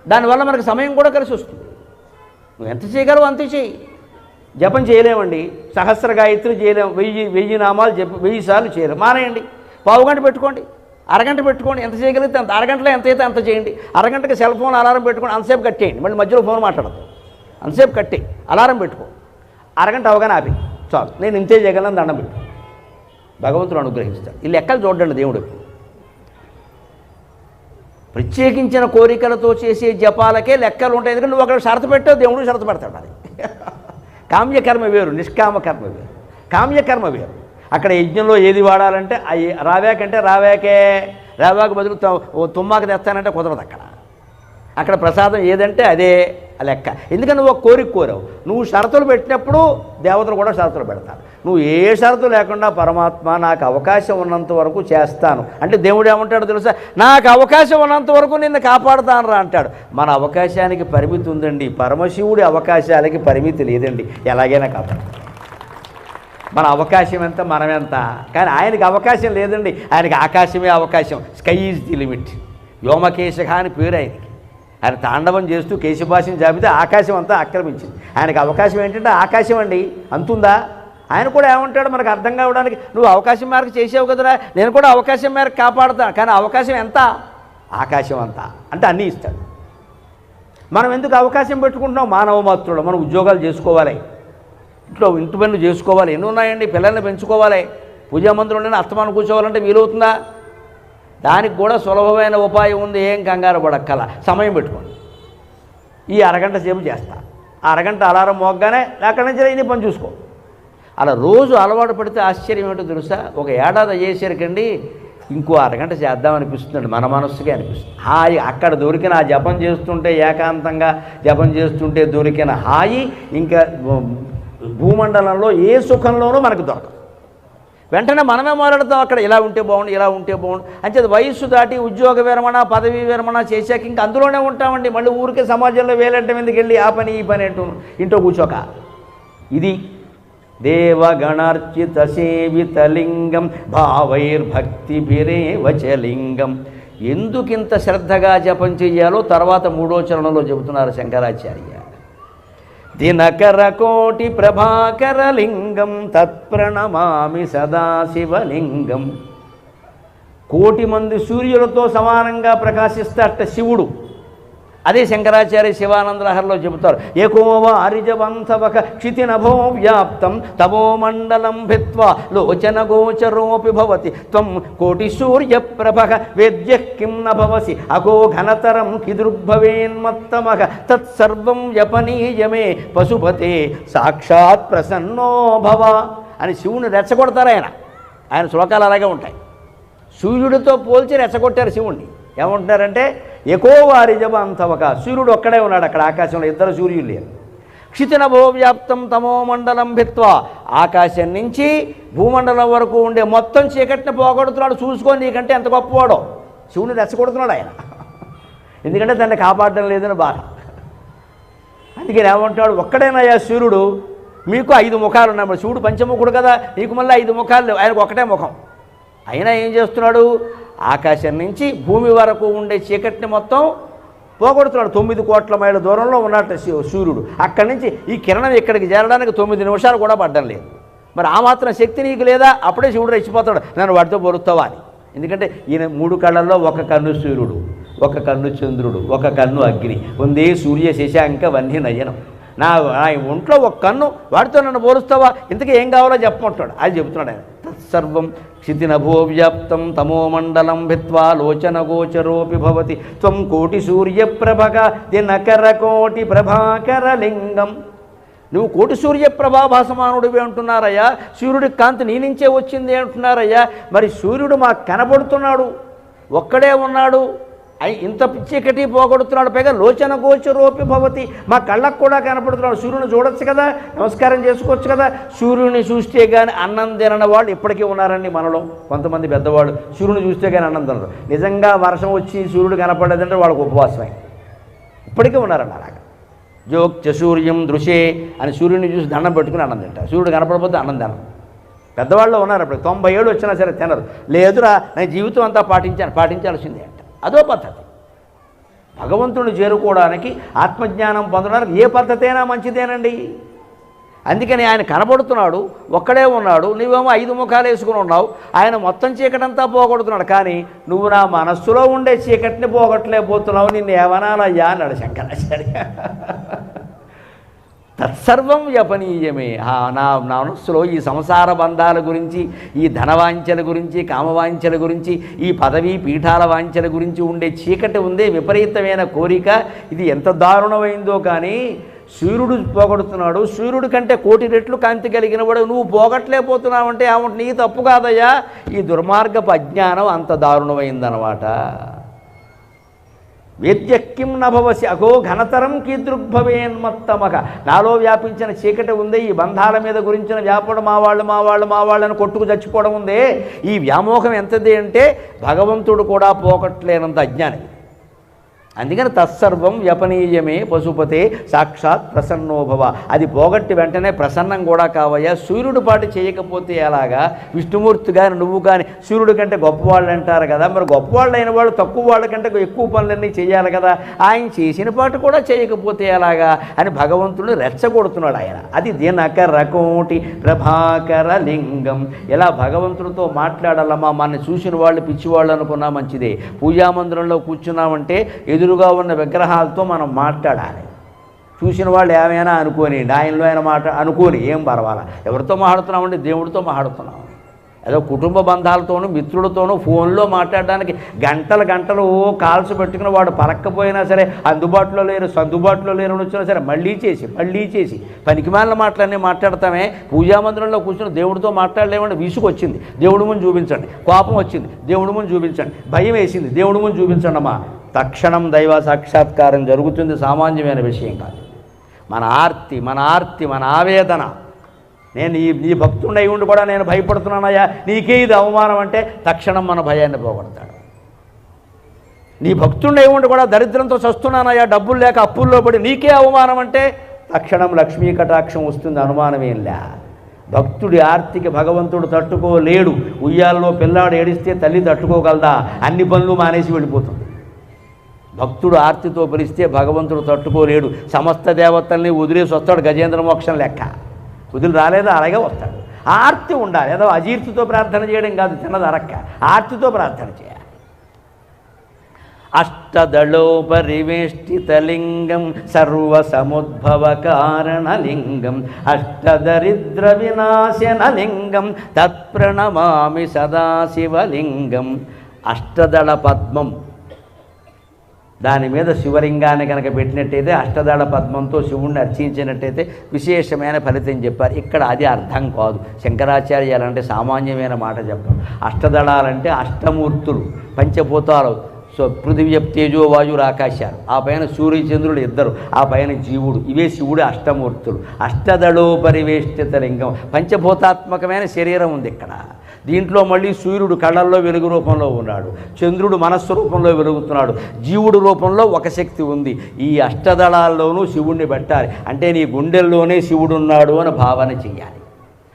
[SPEAKER 1] దానివల్ల మనకు సమయం కూడా కలిసి వస్తుంది. నువ్వు ఎంత చేయగలవు అంతే చేయి. జపం చేయలేమండి, సహస్ర గాయత్రి చేయలేము, 1000 నామాలు 1000 సార్లు చేయలేము, మానేయండి. పావుగంట పెట్టుకోండి, అరగంట పెట్టుకోండి, ఎంత చేయగలిగితే అంత. అరగంటలో ఎంత అయితే అంత చేయండి. అరగంటకి సెల్ ఫోన్ అలారం పెట్టుకోండి, అంతసేపు కట్టేయండి. మళ్ళీ మధ్యలో ఫోన్ మాట్లాడదు, అంతసేపు కట్టే అలారం పెట్టుకో. అరగంట అవగానే ఆపి, చాలు నేను ఇంతే చేయగలను, దండం పెట్టు, భగవంతుడు అనుగ్రహిస్తాడు. ఈ లెక్కలు చూడండి దేవుడు. ప్రత్యేకించిన కోరికలతో చేసే జపాలకే లెక్కలు ఉంటాయి. ఎందుకంటే నువ్వు అక్కడ షరతు పెట్టావు, దేవుడు షరతు పెడతాడు. అది కామ్యకర్మ వేరు, నిష్కామకర్మ వేరు. కామ్యకర్మ వేరు. అక్కడ యజ్ఞంలో ఏది వాడాలంటే రావాకంటే రావాకు బదులు తుమ్మాకు తెస్తానంటే కుదరదు. అక్కడ ప్రసాదం ఏదంటే అదే లెక్క. ఎందుకంటే నువ్వు ఒక కోరిక కోరావు, నువ్వు షరతులు పెట్టినప్పుడు దేవతలు కూడా షరతులు పెడతారు. నువ్వు ఏ షరతు లేకుండా పరమాత్మ నాకు అవకాశం ఉన్నంత వరకు చేస్తాను అంటే దేవుడు ఏమంటాడో తెలుసా? నాకు అవకాశం ఉన్నంత వరకు నిన్ను కాపాడుతాను రా అంటాడు. మన అవకాశానికి పరిమితి ఉందండి, పరమశివుడి అవకాశాలకి పరిమితి లేదండి. ఎలాగైనా కాపాడు. మన అవకాశం ఎంత, మనం ఎంత. కానీ ఆయనకి అవకాశం లేదండి, ఆయనకి ఆకాశమే అవకాశం. Sky is the limit. వ్యోమకేశఖ అని పేరు ఆయనకి. ఆయన తాండవం చేస్తూ కేశభాషను జాబితే ఆకాశం అంతా ఆక్రమించింది. ఆయనకి అవకాశం ఏంటంటే ఆకాశం అండి, అంతుందా? ఆయన కూడా ఏమంటాడు మనకు అర్థం కావడానికి, నువ్వు అవకాశం మేరకు చేసావు కదరా, నేను కూడా అవకాశం మేరకు కాపాడుతాను. కానీ అవకాశం ఎంత? ఆకాశం అంతా. అంటే అన్నీ ఇస్తాడు. మనం ఎందుకు అవకాశం పెట్టుకుంటున్నాం? మానవ మాత్రుడు. మనం ఉద్యోగాలు చేసుకోవాలి, ఇంటి పనులు చేసుకోవాలి, ఎన్ని ఉన్నాయండి, పిల్లల్ని పెంచుకోవాలి, పూజా మందిరంలోనే అస్తమానం కూర్చోవాలంటే వీలవుతుందా? దానికి కూడా సులభమైన ఉపాయం ఉంది. ఏం కంగారు పడక్కల, సమయం పెట్టుకోండి. ఈ అరగంట సేపు చేస్తా, అరగంట అలారం మోగ్గానే అక్కడి నుంచి ఇన్ని పని చూసుకో. అలా రోజు అలవాటు పడితే ఆశ్చర్యం ఏంటో తెలుసా? ఒక ఏడాది అయ్యేసరికండి ఇంకో అరగంట చేద్దామనిపిస్తుందండి, మన మనస్సుకే అనిపిస్తుంది. హాయి అక్కడ దొరికిన ఆ జపం చేస్తుంటే, ఏకాంతంగా జపం చేస్తుంటే దొరికిన హాయి ఇంకా భూమండలంలో ఏ సుఖంలోనూ మనకు దొరకదు. వెంటనే మనమే మాట్లాడతాం, అక్కడ ఇలా ఉంటే బాగుండు, ఇలా ఉంటే బాగుండు అని చెప్పి. వయస్సు దాటి ఉద్యోగ విరమణ, పదవీ విరమణ చేశాక ఇంక అందులోనే ఉంటామండి. మళ్ళీ ఊరికే సమాజంలో వేలంటే ఎందుకు వెళ్ళి ఆ పని ఈ పని అంటూ ఇంట్లో కూర్చోక. ఇది దేవగణార్చిత సేవిత లింగం భావైర్భక్తిభిరేవ చ లింగం. ఎందుకింత శ్రద్ధగా జపం చెయ్యాలో తర్వాత 3వ చరణంలో చెబుతున్నారు శంకరాచార్య. దినకర కోటి ప్రభాకర లింగం తత్ప్రణమామి సదాశివలింగం. కోటి మంది సూర్యులతో సమానంగా ప్రకాశిస్తాడట శివుడు. అదే శంకరాచార్య శివానందలహరిలో చెబుతారు. ఏకోవ అరిజవంతవక క్షితినభో వ్యాప్తం తమో మండలం భిత్వా లోచన గోచరోపి భవతి త్వం కోటి సూర్య ప్రభక వేద్య కిం న భవసి అగో ఘనతరం కిదృగ్భవేన్మత్తమక తత్సర్వం వ్యపనీయమే పశుపతే సాక్షాత్ ప్రసన్నో భవ అని శివుని రెచ్చగొడతారు. ఆయన శ్లోకాలు అలాగే ఉంటాయి. సూర్యుడితో పోల్చి రెచ్చగొట్టారు శివుణ్ణి. ఏమంటున్నారంటే ఎకోవారిజవంతవక, సూర్యుడు ఒక్కడే ఉన్నాడు అక్కడ ఆకాశంలో, ఇద్దరు సూర్యులు లేరు. క్షితినభో వ్యాప్తం తమో మండలం భిత్వా, ఆకాశం నుంచి భూమండలం వరకు ఉండే మొత్తం చీకటిని పోగొడుతున్నాడు. చూసుకొని నీకంటే ఎంత గొప్పవాడో. శివుని రెచ్చగొడుతున్నాడు ఆయన, ఎందుకంటే దాన్ని కాపాడడం లేదని బాధ. అందుకని ఏమంటాడు, ఒక్కడేనయ్యా సూర్యుడు, మీకు 5 ముఖాలు ఉన్నాయి. శివుడు పంచముఖుడు కదా, నీకు మళ్ళీ 5 ముఖాలు లేవు, ఆయనకు ఒకటే ముఖం. అయినా ఏం చేస్తున్నాడు, ఆకాశం నుంచి భూమి వరకు ఉండే చీకటిని మొత్తం పోగొడుతున్నాడు. 9 కోట్ల మైళ్ళ దూరంలో ఉన్నట్టు సూర్యుడు. అక్కడి నుంచి ఈ కిరణం ఇక్కడికి చేరడానికి 9 నిమిషాలు కూడా పడ్డం లేదు. మరి ఆ మాత్రం శక్తి నీకు లేదా? అప్పుడే శివుడు రెచ్చిపోతాడు, నన్ను వాడితో పోలుస్తావా అని. ఎందుకంటే ఈయన 3 కళ్ళల్లో ఒక కన్ను సూర్యుడు, ఒక కన్ను చంద్రుడు, ఒక కన్ను అగ్ని, ఉందే సూర్య శశాంక వన్య నయనం. నా ఒంట్లో ఒక కన్ను, వాడితో నన్ను పోలుస్తావా? ఇంతకీ ఏం కావాలో చెప్పమంటాడు. అది చెబుతున్నాడు ఆయన. తత్సర్వం క్షితినభో వ్యాప్తం తమో మండలం భిత్వా లోచన గోచరోపి భవతి త్వం కోటి సూర్యప్రభక దినకర కోటి ప్రభాకర లింగం. నువ్వు కోటి సూర్యప్రభాభాసమానుడివి అంటున్నారయ్యా. సూర్యుడి కాంతి నీ నుంచే వచ్చింది అంటున్నారయ్యా. మరి సూర్యుడు మాకు కనబడుతున్నాడు, ఒక్కడే ఉన్నాడు, ఇంత చీకటి పోగొడుతున్నాడు. పైగా లోచన గోచరోపి భవతి, మా కళ్ళకు కూడా కనపడుతున్నాడు. సూర్యుని చూడొచ్చు కదా, నమస్కారం చేసుకోవచ్చు కదా. సూర్యుని చూస్తే కానీ అన్నం తినని వాళ్ళు ఇప్పటికీ ఉన్నారండి మనలో. కొంతమంది పెద్దవాళ్ళు సూర్యుని చూస్తే కానీ అన్నం తినరు. నిజంగా వర్షం వచ్చి సూర్యుడు కనపడేదంటే వాళ్ళకు ఉపవాసమే. ఇప్పటికీ ఉన్నారండి అలాగా. జోక్చ సూర్యం దృశే అని సూర్యుని చూసి దండం పెట్టుకుని అన్నం తింటారు. సూర్యుడు కనపడకపోతే అన్నం తినరు. పెద్దవాళ్ళు ఉన్నారు. అప్పుడు 90 ఏళ్ళు వచ్చినా సరే తినరు. లేదురా నేను జీవితం అంతా పాటించాల్సిందే అంట. అదో పద్ధతి. భగవంతుడిని చేరుకోవడానికి, ఆత్మజ్ఞానం పొందడానికి ఏ పద్ధతి అయినా మంచిదేనండి. అందుకని ఆయన కనబడుతున్నాడు, ఒక్కడే ఉన్నాడు, నువ్వేమో 5 ముఖాలు వేసుకుని ఉన్నావు. ఆయన మొత్తం చీకటంతా పోగొడుతున్నాడు. కానీ నువ్వు నా మనస్సులో ఉండే చీకటిని పోగొట్టలేకపోతున్నావు, నిన్ను ఏమనాలయ్యా అన్నాడు శంకరాచార్య. తత్సర్వం వ్యపనీయమే. నా మనస్సులో ఈ సంసార బంధాల గురించి, ఈ ధనవాంఛల గురించి, కామవాంఛల గురించి, ఈ పదవీ పీఠాల వాంఛల గురించి ఉండే చీకటి ఉందే, విపరీతమైన కోరిక. ఇది ఎంత దారుణమైందో. కానీ సూర్యుడు పోగొడుతున్నాడు. సూర్యుడి కంటే 1,000,000 రెట్లు కాంతి కలిగిన వాడు నువ్వు పోగొట్టలేకపోతున్నావంటే ఏమంటే నీ తప్పు కాదయ్యా, ఈ దుర్మార్గపు అజ్ఞానం అంత దారుణమైందనమాట. వేద్యక్కిం నభవసి అగో ఘనతరం కీదృగ్భవేన్మత్తమక. నాలో వ్యాపించిన చీకటి ఉందే, ఈ బంధాల మీద గురించిన వ్యాపడం, మా వాళ్ళని కొట్టుకు చచ్చిపోవడం ఉందే, ఈ వ్యామోహం ఎంతది అంటే భగవంతుడు కూడా పోగొట్టలేనంత అజ్ఞానం. అందుకని తత్సర్వం వ్యపనీయమే పశుపతే సాక్షాత్ ప్రసన్నోభవ. అది పోగొట్టి వెంటనే ప్రసన్నం కూడా కావయ్యా. సూర్యుడు పాటు చేయకపోతే ఎలాగా? విష్ణుమూర్తి కానీ నువ్వు కానీ సూర్యుడి కంటే గొప్పవాళ్ళు అంటారు కదా. మరి గొప్పవాళ్ళు అయిన వాళ్ళు తక్కువ వాళ్ళ కంటే ఎక్కువ పనులన్నీ చేయాలి కదా. ఆయన చేసిన పాటు కూడా చేయకపోతే ఎలాగా అని భగవంతుడు రెచ్చగొడుతున్నాడు ఆయన. అది దినకర కోటి ప్రభాకర లింగం. ఎలా భగవంతుడితో మాట్లాడాలమ్మా? మన చూసిన వాళ్ళు పిచ్చివాళ్ళు అనుకున్నా మంచిదే. పూజామందిరంలో కూర్చున్నామంటే ఎదురుగా ఉన్న విగ్రహాలతో మనం మాట్లాడాలి. చూసిన వాళ్ళు ఏమైనా అనుకోని, ఆయనలో ఆయన మాట అనుకోని ఏం పర్వాలా. ఎవరితో మాట్లాడుతున్నామంటే దేవుడితో మాట్లాడుతున్నాం. ఏదో కుటుంబ బంధాలతోనూ మిత్రులతోనూ ఫోన్లో మాట్లాడడానికి గంటలు కాల్స్ పెట్టుకుని వాడు పలక్కపోయినా సరే, అందుబాటులో లేరు అని వచ్చినా సరే మళ్ళీ చేసి పనికిమాలిన మాటలన్నీ మాట్లాడతామే. పూజామందిరంలో కూర్చొని దేవుడితో మాట్లాడలేమంటే విసుగు వచ్చింది, దేవుడి ముందు చూపించండి. కోపం వచ్చింది, దేవుడి ముందు చూపించండి. భయం వేసింది, దేవుడి ముందు చూపించండి అమ్మా. తక్షణం దైవ సాక్షాత్కారం జరుగుతుంది. సామాన్యమైన విషయం కాదు. మన ఆర్తి, మన ఆవేదన. నేను నీ భక్తుడిని అయి ఉండి కూడా నేను భయపడుతున్నానయ్యా, నీకే ఇది అవమానం అంటే తక్షణం మన భయాన్ని పోగొడతాడు. నీ భక్తుడిని అయి ఉండి కూడా దరిద్రంతో చస్తున్నానయ్యా, డబ్బులు లేక అప్పుల్లో పడి నీకే అవమానం అంటే తక్షణం లక్ష్మీ కటాక్షం వస్తుంది, అనుమానమేంలే. భక్తుడి ఆర్తికి భగవంతుడు తట్టుకోలేడు. ఉయ్యాలలో పిల్లాడు ఏడిస్తే తల్లి తట్టుకోగలదా? అన్ని పనులు మానేసి వెళ్ళిపోతుంది. భక్తుడు ఆర్తితో పిలిస్తే భగవంతుడు తట్టుకోలేడు. సమస్త దేవతల్ని వదిలేసి వస్తాడు, గజేంద్ర మోక్షం లెక్క. వదిలి రాలేదా అలాగే వస్తాడు. ఆర్తి ఉండాలి. ఏదో అజీర్తితో ప్రార్థన చేయడం కాదు, తిన్నది అరక్క, ఆర్తితో ప్రార్థన చేయాలి. అష్టదళోపరివేష్టితలింగం సర్వసముద్భవకారణలింగం అష్టదరిద్ర వినాశనలింగం తత్ప్రణమామి సదాశివలింగం. అష్టదళ పద్మం, దాని మీద శివలింగాన్ని కనుక పెట్టినట్టయితే, అష్టదళ పద్మంతో శివుణ్ణి అర్చించినట్టయితే విశేషమైన ఫలితం చెప్పారు. ఇక్కడ అది అర్థం కాదు. శంకరాచార్యాలంటే సామాన్యమైన మాట చెప్పారు. అష్టదళాలంటే అష్టమూర్తులు, పంచభూతాలు. సో పృథివ్య తేజో వాయువులు ఆకాశాలు, ఆ పైన సూర్యచంద్రుడు ఇద్దరు, ఆ పైన జీవుడు, ఇవే శివుడు అష్టమూర్తులు. అష్టదళోపరివేష్టిత లింగం, పంచభూతాత్మకమైన శరీరం ఉంది ఇక్కడ. దీంట్లో మళ్ళీ సూర్యుడు కళ్ళల్లో వెలుగు రూపంలో ఉన్నాడు, చంద్రుడు మనస్సు రూపంలో వెలుగుతున్నాడు, జీవుడు రూపంలో ఒక శక్తి ఉంది. ఈ అష్టదళాల్లోనూ శివుణ్ణి పెట్టాలి. అంటే నీ గుండెల్లోనే శివుడున్నాడు అని భావన చెయ్యాలి.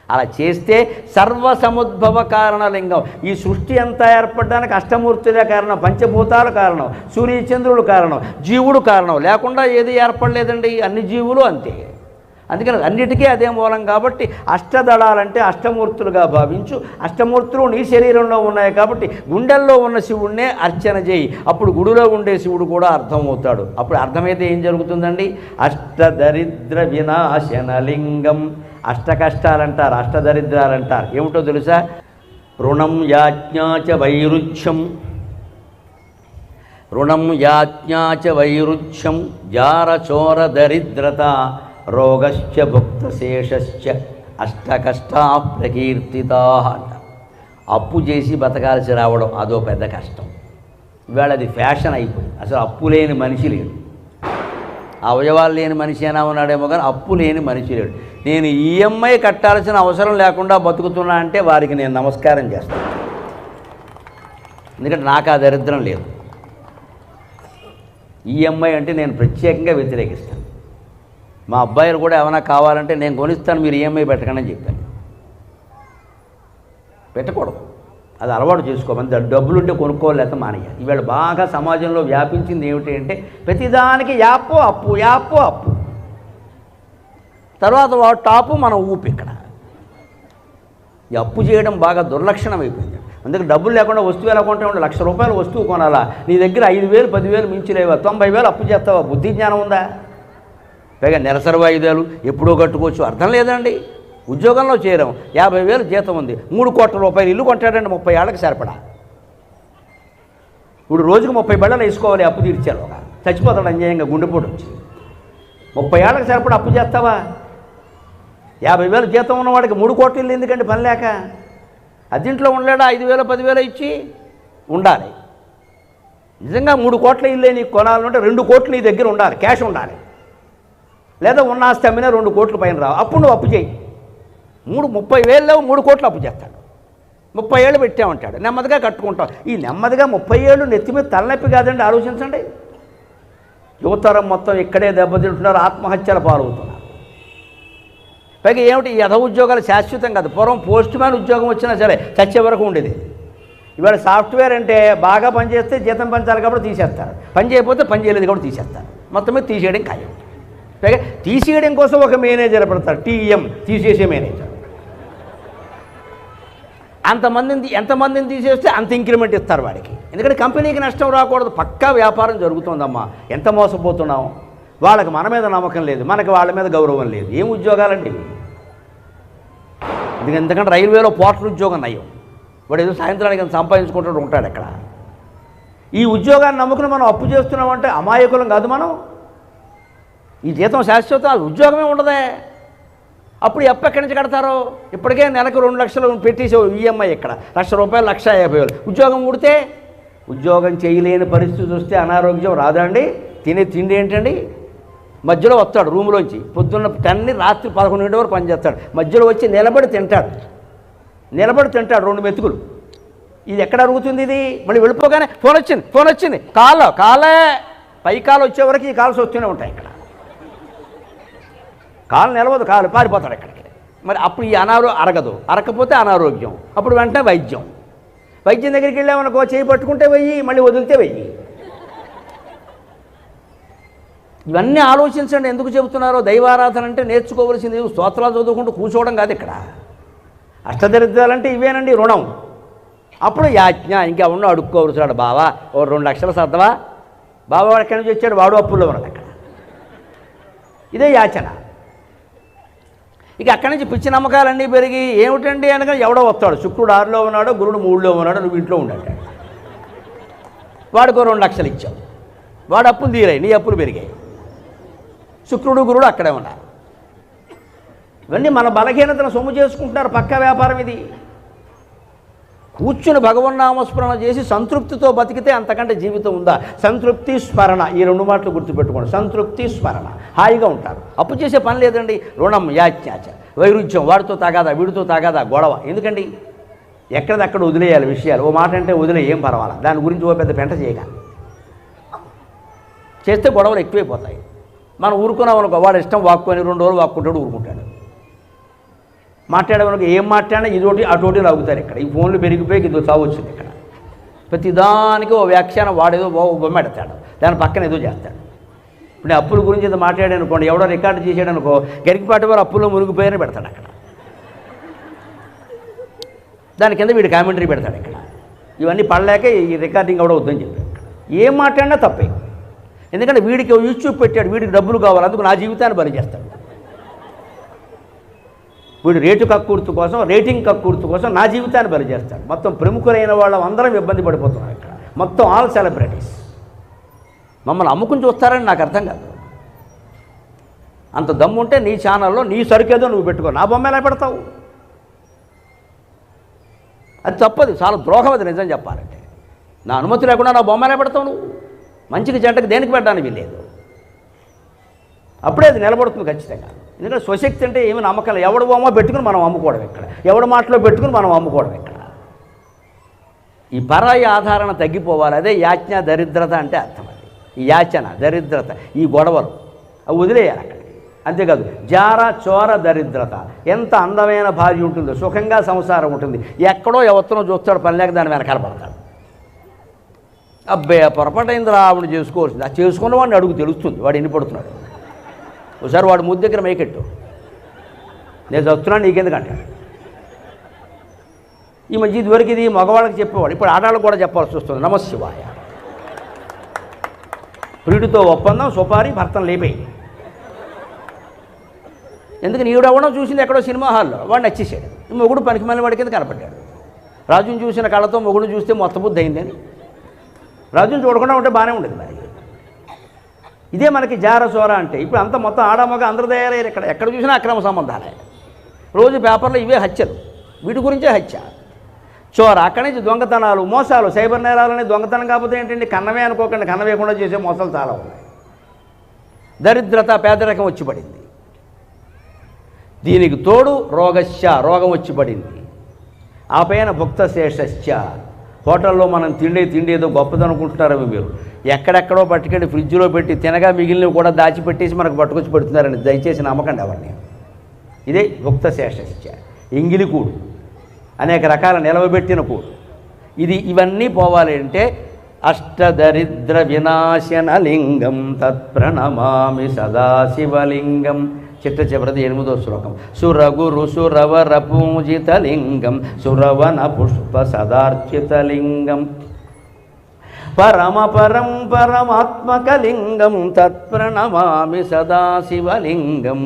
[SPEAKER 1] అలా చేస్తే సర్వసముద్భవ కారణలింగం. ఈ సృష్టి అంతా ఏర్పడడానికి అష్టమూర్తులే కారణం, పంచభూతాలు కారణం, సూర్యచంద్రుడు కారణం, జీవుడు కారణం. లేకుండా ఏది ఏర్పడలేదండి, అన్ని జీవులు అంతే. అందుకని అన్నిటికీ అదే మూలం. కాబట్టి అష్టదళాలంటే అష్టమూర్తులుగా భావించు. అష్టమూర్తులు నీ శరీరంలో ఉన్నాయి కాబట్టి గుండెల్లో ఉన్న శివుణ్ణే అర్చన చేయి. అప్పుడు గుడిలో ఉండే శివుడు కూడా అర్థమవుతాడు. అప్పుడు అర్థమైతే ఏం జరుగుతుందండి? అష్టదరిద్ర వినాశనలింగం. అష్ట కష్టాలంటారు, అష్టదరిద్రాలంటారు. ఏమిటో తెలుసా? రుణం యాజ్ఞాచ వైరుధ్యం, రుణం యాజ్ఞాచ వైరుధ్యం, జారచోర దరిద్రత, రోగశ్చ భుక్తశేషశ్చ అష్టకష్టా ప్రకీర్తితా అంట. అప్పు చేసి బతకాల్సి రావడం అదో పెద్ద కష్టం. ఇవాళ అది ఫ్యాషన్ అయిపోయింది. అసలు అప్పు లేని మనిషి లేడు. అవయవాలు లేని మనిషి అయినా ఉన్నాడేమో కానీ అప్పు లేని మనిషి లేడు. నేను ఈఎంఐ కట్టాల్సిన అవసరం లేకుండా బతుకుతున్నా అంటే వారికి నేను నమస్కారం చేస్తాను. ఎందుకంటే నాకు ఆ దరిద్రం లేదు. ఈఎంఐ అంటే నేను ప్రత్యేకంగా వ్యతిరేకిస్తాను. మా అబ్బాయిలు కూడా ఏమైనా కావాలంటే నేను కొనిస్తాను, మీరు ఈఎంఐ పెట్టకండి అని చెప్పాను. పెట్టకూడదు, అది అలవాటు చేసుకోమని. డబ్బులుంటే కొనుక్కోలేక మానేయాలి. ఇవాళ బాగా సమాజంలో వ్యాపించింది ఏమిటి అంటే ప్రతిదానికి యాపో అప్పు, యాపో అప్పు, తర్వాత వాడు టాపు, మనం ఊపి. ఇక్కడ ఈ అప్పు చేయడం బాగా దుర్లక్షణం అయిపోయింది. అందుకే డబ్బులు లేకుండా వస్తువు ఎలా కొంటే ఉండే? ₹1,00,000 వస్తువు కొనాలా? నీ దగ్గర 5,000 10,000 మించిలేవా? 90,000 అప్పు చేస్తావా? బుద్ధి జ్ఞానం ఉందా? పైగా నెలసరి వాయిదాలు ఎప్పుడో కట్టుకోవచ్చు, అర్థం లేదండి. ఉద్యోగంలో చేరాం, 50,000 జీతం ఉంది, 3 కోట్ల రూపాయలు ఇల్లు కొంటాడండి 30 ఏళ్ళకి సరిపడా. ఇప్పుడు రోజుకు 30 బళ్ళలు వేసుకోవాలి అప్పు తీర్చారు. ఒక చచ్చిపోతాడు అన్యాయంగా, గుండెపోటు వచ్చి. 30 ఏళ్ళకి సరిపడా అప్పు చేస్తావా? 50,000 జీతం ఉన్నవాడికి 3 కోట్ల ఇల్లు ఎందుకంటే పని లేక? అదింట్లో ఉండలేడా? 5,000 10,000 ఇచ్చి ఉండాలి. నిజంగా 3 కోట్ల ఇల్లే నీకు కొనాలంటే 2 కోట్లు నీ దగ్గర ఉండాలి, క్యాష్ ఉండాలి. లేదా ఉన్న ఆస్తి అమ్మినా 2 కోట్ల పైన రావు. అప్పుడు నువ్వు అప్పు చేయి. 30,000 లేవు, 3 కోట్లు అప్పు చేస్తాడు. 30 ఏళ్ళు పెట్టామంటాడు, నెమ్మదిగా కట్టుకుంటాం. ఈ నెమ్మదిగా 30 ఏళ్ళు నెత్తి మీద తలనొప్పి కాదండి, ఆలోచించండి. యువతరం మొత్తం ఇక్కడే దెబ్బతింటున్నారు, ఆత్మహత్యల పాలవుతున్నారు. పైగా ఏమిటి, ఈ యథ ఉద్యోగాలు శాశ్వతం కాదు. పూర్వం పోస్ట్ మ్యాన్ ఉద్యోగం వచ్చినా సరే చచ్చే వరకు ఉండేది. ఇవాళ సాఫ్ట్వేర్ అంటే బాగా పనిచేస్తే జీతం పెంచాలి కాబట్టి తీసేస్తారు, పని చేయకపోతే పని చేయలేదు కాబట్టి తీసేస్తారు. మొత్తం మీద తీసేయడం ఖాయం. పైగా తీసేయడం కోసం ఒక మేనేజర్ పెడతారు, టీఎం, తీసేసే మేనేజర్. ఎంతమందిని తీసేస్తే అంత ఇంక్రిమెంట్ ఇస్తారు వాడికి. ఎందుకంటే కంపెనీకి నష్టం రాకూడదు. పక్కా వ్యాపారం జరుగుతుందమ్మా. ఎంత మోసపోతున్నాం. వాళ్ళకి మన మీద నమ్మకం లేదు, మనకి వాళ్ళ మీద గౌరవం లేదు. ఏం ఉద్యోగాలండి ఇవి? ఎందుకంటే రైల్వేలో పోర్టల్ ఉద్యోగం నయం. వాడు ఏదో సాయంత్రానికి సంపాదించుకుంటూ ఉంటాడు అక్కడ. ఈ ఉద్యోగాన్ని నమ్ముకుని మనం అప్పు చేస్తున్నామంటే అమాయకులం కాదు మనం. ఈ జీతం శాశ్వతం, ఉద్యోగమే ఉండదే. అప్పుడు అప్పు ఎక్కడి నుంచి కడతారో? ఇప్పటికే నెలకు 2 లక్షలు పెట్టేసావు ఈఎంఐ. ఇక్కడ ₹1,00,000 1,50,000 ఉద్యోగం ఉడితే, ఉద్యోగం చేయలేని పరిస్థితి వస్తే అనారోగ్యం రాదా అండి? తినే తిండి ఏంటండి? మధ్యలో వస్తాడు రూములోంచి, పొద్దున్న 10 రాత్రి 11 వరకు పనిచేస్తాడు. మధ్యలో వచ్చి నిలబడి తింటాడు 2 మెతుకులు. ఇది ఎక్కడ అరుగుతుంది? ఇది మళ్ళీ వెళ్ళిపోగానే ఫోన్ వచ్చింది కాలే పై కాలు వచ్చే వరకు ఈ కాల్స్ వస్తూనే ఉంటాయి. ఇక్కడ కాలు నిలవదు, కాలు పారిపోతాడు ఇక్కడికి. మరి అప్పుడు ఈ అరగకపోతే అనారోగ్యం. అప్పుడు వెంటనే వైద్యం దగ్గరికి వెళ్ళామనుకో, చేయి పట్టుకుంటే వెయ్యి, మళ్ళీ వదిలితే వెయ్యి. ఇవన్నీ ఆలోచించండి. ఎందుకు చెబుతున్నారో? దైవారాధన అంటే నేర్చుకోవలసింది స్తోత్రాలు చదువుకుంటూ కూర్చోవడం కాదు. ఇక్కడ అష్టదరిద్రాలంటే ఇవేనండి. రుణం, అప్పుడు యాజ్ఞ. ఇంకా ఉన్న అడుక్కోవచ్చాడు. బావా ఓ 2 లక్షలు సర్దవా, బాబా వాడు ఎక్కడి నుంచి వచ్చాడు, వాడు అప్పుల్లో ఉన్నాడు అక్కడ. ఇదే యాచన. ఇక అక్కడి నుంచి పిచ్చి నమ్మకాలన్నీ పెరిగి ఏమిటండి అనగా ఎవడో వస్తాడు, శుక్రుడు 6లో ఉన్నాడు, గురుడు 3లో ఉన్నాడు, నువ్వు ఇంట్లో ఉండంటాడు. వాడికో 2 లక్షలు ఇచ్చావు, వాడు అప్పులు తీరాయి, నీ అప్పులు పెరిగాయి. శుక్రుడు గురుడు అక్కడే ఉన్నారు. ఇవన్నీ మన బలహీనతను సొమ్ము చేసుకుంటున్నారు. పక్క వ్యాపారం ఇది. కూర్చుని భగవన్నామస్మరణ చేసి సంతృప్తితో బతికితే అంతకంటే జీవితం ఉందా? సంతృప్తి, స్మరణ, ఈ 2 మాటలు గుర్తుపెట్టుకోండి. సంతృప్తి, స్మరణ, హాయిగా ఉంటారు. అప్పు చేసే పని లేదండి. రుణం, యాచ్యాచ, వైరుధ్యం, వాడితో తాగాదా, వీడితో తాగాదా, గొడవ ఎందుకండి? ఎక్కడదక్కడ వదిలేయాలి విషయాలు. ఓ మాట అంటే వదిలే, ఏం పర్వాలా, దాని గురించి ఓ పెద్ద పెంట చేయగా చేస్తే గొడవలు ఎక్కువైపోతాయి. మనం ఊరుకున్నాం అనుకో, వాడు ఇష్టం వాక్కుని 2 రోజులు వాక్కుంటాడు, ఊరుకుంటాడు. మాట్లాడేవానికి ఏం మాట్లాడినా ఇదోటి అటోటి లాగుతారు. ఇక్కడ ఈ ఫోన్లు పెరిగిపోయి ఇదో చావు వచ్చింది. ఇక్కడ ప్రతిదానికి ఓ వ్యాఖ్యానం వాడేదో బొమ్మ పెడతాడు, దాని పక్కన ఏదో చేస్తాడు. ఇప్పుడు అప్పుల గురించి ఏదో మాట్లాడాను అనుకోండి, ఎవడో రికార్డు చేసాడు అనుకో, గరికిపాటి వారు అప్పుల్లో మునిగిపోయారని పెడతాడు అక్కడ. దాని కింద వీడు కామెంటరీ పెడతాడు ఇక్కడ. ఇవన్నీ పడలేక ఈ రికార్డింగ్ కూడా వద్దని చెప్పాడు. ఏం మాట్లాడినా తప్పే. ఎందుకంటే వీడికి యూట్యూబ్ పెట్టాడు, వీడికి డబ్బులు కావాలి, అందుకు నా జీవితాన్ని బలి చేస్తాడు. వీడు రేటు కక్కుర్తు కోసం, రేటింగ్ కక్కుర్తు కోసం నా జీవితాన్ని బలి చేస్తాడు. మొత్తం ప్రముఖులైన వాళ్ళు అందరం ఇబ్బంది పడిపోతున్నారు ఇక్కడ. మొత్తం ఆల్ సెలబ్రిటీస్ మమ్మల్ని అమ్ముకుని చూస్తారని నాకు అర్థం కాదు. అంత దమ్ముంటే నీ ఛానల్లో నీ సరుకేదో నువ్వు పెట్టుకో, నా బొమ్మ ఎలా పెడతావు? అది తప్పదు, చాలా ద్రోహం అది నిజం చెప్పాలంటే. నా అనుమతి లేకుండా నా బొమ్మ ఎలా పెడతావు నువ్వు? మంచికి చెడ్డకి దేనికి పెట్టడానికి వీల్లేదు. అప్పుడే అది నిలబడుతుంది ఖచ్చితంగా. ఎందుకంటే స్వశక్తి అంటే ఏమి నమ్మకం. ఎవడు బొమ్మ పెట్టుకుని మనం అమ్ముకోవడం ఇక్కడ, ఎవడి మాటలో పెట్టుకుని మనం అమ్ముకోవడం ఇక్కడ. ఈ పరాయి ఆధారణ తగ్గిపోవాలి. అదే యాజ్ఞ, దరిద్రత అంటే అర్థం. అది ఈ యాచన, దరిద్రత, ఈ గొడవలు అవి వదిలేయాలి అక్కడికి. అంతేకాదు జార, చోర, దరిద్రత. ఎంత అందమైన భార్య ఉంటుందో, సుఖంగా సంసారం ఉంటుంది, ఎక్కడో ఎవరినో చూస్తాడు, పని లేక దాని వెనకాల పడతాడు. అబ్బే పొరపాటైంది ఆవిడ చేసుకోవాల్సింది. ఆ చేసుకున్న వాడిని అడుగు తెలుస్తుంది వాడు ఎన్ని పడుతున్నాడు. ఒకసారి వాడు ముద్దు దగ్గర మైకెట్టు, నేను చస్తున్నాను నీకెందుకు అంటాడు. ఈ మధ్య ఇదివరకు ఇది మగవాళ్ళకి చెప్పేవాడు, ఇప్పుడు ఆడవాళ్ళకి కూడా చెప్పాల్సి వస్తుంది. నమశివాయ. ప్రియుడితో ఒప్పందం, సుపారి, భర్తను లేపేయి. ఎందుకు నీడెవడో చూసింది ఎక్కడో సినిమా హాల్లో, వాడు నచ్చేసాడు. మొగుడు పనికి మళ్ళీ వాడి కింద కనపడ్డాడు. రాజుని చూసిన కళ్ళతో మొగుడు చూస్తే మొత్త బుద్ధి అయిందని. రాజుని చూడకుండా ఉంటే బాగానే ఉండేది మరి. ఇదే మనకి జార, చోర అంటే. ఇప్పుడు అంతా మొత్తం ఆడమగ అందరూ తయారయ్యారు. ఎక్కడ చూసినా అక్రమ సంబంధాలే. రోజు పేపర్లో ఇవే హత్యలు, వీటి గురించే హత్య. చోర, అక్కడి నుంచి దొంగతనాలు, మోసాలు, సైబర్ నేరాలని. దొంగతనం కాకపోతే ఏంటండి, కన్నమే అనుకోకండి, కన్న వేయకుండా చేసే మోసాలు చాలా ఉన్నాయి. దరిద్రత, పేదరికం వచ్చి పడింది. దీనికి తోడు రోగశ్య, రోగం వచ్చి పడింది. ఆ పైన భుక్త శేషశ్చ. హోటల్లో మనం తిండి ఏదో గొప్పదనుకుంటున్నారవి మీరు. ఎక్కడెక్కడో పట్టుకెళ్ళి ఫ్రిడ్జ్లో పెట్టి తినగా మిగిలినవి కూడా దాచిపెట్టేసి మనకు పట్టుకొచ్చి పెడుతున్నారని దయచేసి నమ్మకండి ఎవరిని. ఇదే భుక్త శేషశ్చ. ఎంగిలి కూడు, అనేక రకాల నిలవబెట్టిన కూడు. ఇవన్నీ పోవాలి అంటే అష్టదరిద్ర వినాశన లింగం తత్ప్రణమామి సదాశివలింగం. చివరిది 8వ శ్లోకం. సురగురు సురవర పూజితలింగం సురవన పుష్ప సదార్చితలింగం పరమపరం పరమాత్మకలింగం తత్ప్రణమామి సదాశివలింగం.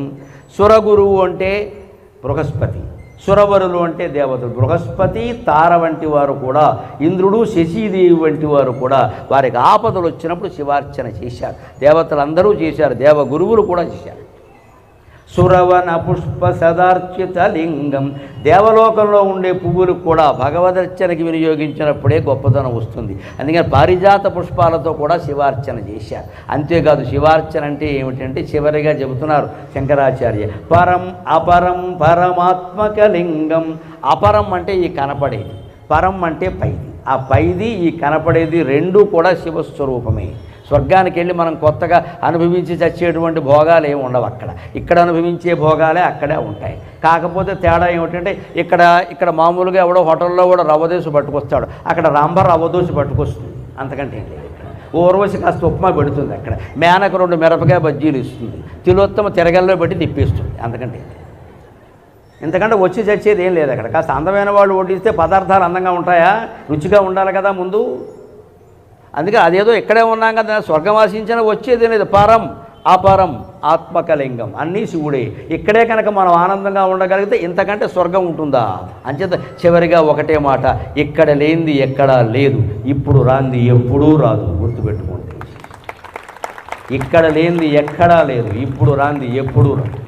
[SPEAKER 1] సురగురువు అంటే బృహస్పతి, సురవరులు అంటే దేవతలు. బృహస్పతి, తార వంటి వారు కూడా, ఇంద్రుడు, శశీదేవి వంటి వారు కూడా వారికి ఆపదలు వచ్చినప్పుడు శివార్చన చేశారు. దేవతలందరూ చేశారు, దేవగురువులు కూడా చేశారు. సురవన పుష్ప సదార్చిత లింగం. దేవలోకంలో ఉండే పువ్వులు కూడా భగవదర్చనకి వినియోగించినప్పుడే గొప్పతనం వస్తుంది. అందుకని పారిజాత పుష్పాలతో కూడా శివార్చన చేశారు. అంతేకాదు శివార్చన అంటే ఏమిటంటే చివరిగా చెబుతున్నారు శంకరాచార్య, పరం అపరం పరమాత్మక లింగం. అపరం అంటే ఈ కనపడేది, పరం అంటే పైది. ఆ పైది ఈ కనపడేది రెండూ కూడా శివస్వరూపమే. స్వర్గానికి వెళ్ళి మనం కొత్తగా అనుభవించి చచ్చేటువంటి భోగాలు ఏమి ఉండవు అక్కడ. ఇక్కడ అనుభవించే భోగాలే అక్కడే ఉంటాయి. కాకపోతే తేడా ఏమిటంటే ఇక్కడ మామూలుగా ఎవడో హోటల్లో కూడా రవ్వదోశ పట్టుకొస్తాడు, అక్కడ రంభ రవ్వదోశ పట్టుకొస్తుంది. అంతకంటే ఏం లేదు. ఊర్వశి కాస్త ఉప్మా పెడుతుంది, అక్కడ మేనక 2 మిరపకాయ బజ్జీలు ఇస్తుంది, తిలోత్తమ తిరగల్లో పెట్టి తిప్పేస్తుంది. అంతకంటే ఇంతకంటే వచ్చి చచ్చేది ఏం లేదు అక్కడ. కాస్త అందమైన వాళ్ళు వడ్డిస్తే పదార్థాలు అందంగా ఉంటాయా? రుచిగా ఉండాలి కదా ముందు. అందుకే అదేదో ఇక్కడే ఉన్నాం కదా, స్వర్గం ఆశించిన వచ్చేది లేదు. పరం అపరం ఆత్మకలింగం అన్నీ శివుడే. ఇక్కడే కనుక మనం ఆనందంగా ఉండగలిగితే ఇంతకంటే స్వర్గం ఉంటుందా? అంచేత చివరిగా ఒకటే మాట, ఇక్కడ లేనిది ఎక్కడా లేదు, ఇప్పుడు రాంది ఎప్పుడూ రాదు. గుర్తుపెట్టుకోండి, ఇక్కడ లేనిది ఎక్కడా లేదు, ఇప్పుడు రాంది ఎప్పుడూ రాదు.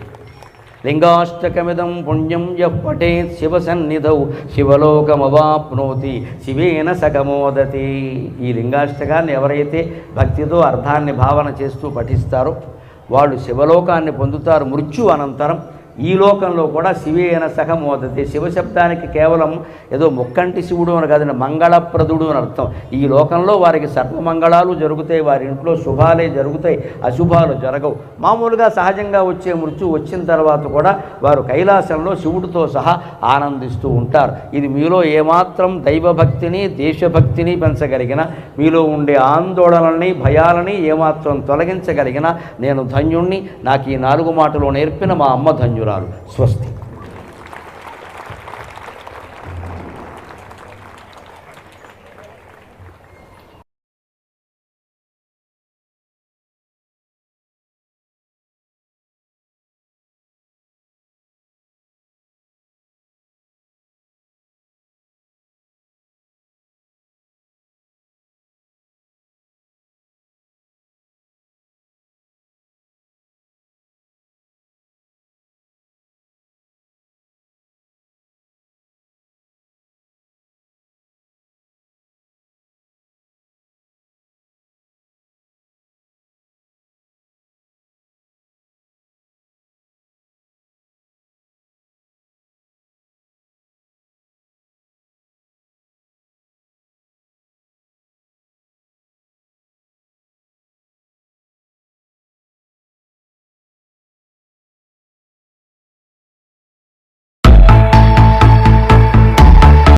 [SPEAKER 1] లింగాష్టకమిదం పుణ్యం యప్పటే శివసన్నిధౌ శివలోకమవాప్నోతి శివేన సగమోదతి. ఈ లింగాష్టకాన్ని ఎవరైతే భక్తితో అర్థాన్ని భావన చేస్తూ పఠిస్తారో వాళ్ళు శివలోకాన్ని పొందుతారు మృత్యు అనంతరం. ఈ లోకంలో కూడా శివేన సహమోదతి. శివశబ్దానికి కేవలం ఏదో ముక్కంటి శివుడు అని కాదండి, మంగళప్రదుడు అని అర్థం. ఈ లోకంలో వారికి సర్వమంగళాలు జరుగుతాయి, వారి ఇంట్లో శుభాలే జరుగుతాయి, అశుభాలు జరగవు. మామూలుగా సహజంగా వచ్చే మృత్యు వచ్చిన తర్వాత కూడా వారు కైలాసంలో శివుడితో సహా ఆనందిస్తూ ఉంటారు. ఇది మీలో ఏమాత్రం దైవభక్తిని దేశభక్తిని పెంచగలిగిన, మీలో ఉండే ఆందోళనల్ని భయాలని ఏమాత్రం తొలగించగలిగిన నేను ధన్యుణ్ణి. నాకు ఈ 4 మాటలు నేర్పిన మా అమ్మ ధన్యురాలు. స్వస్తి.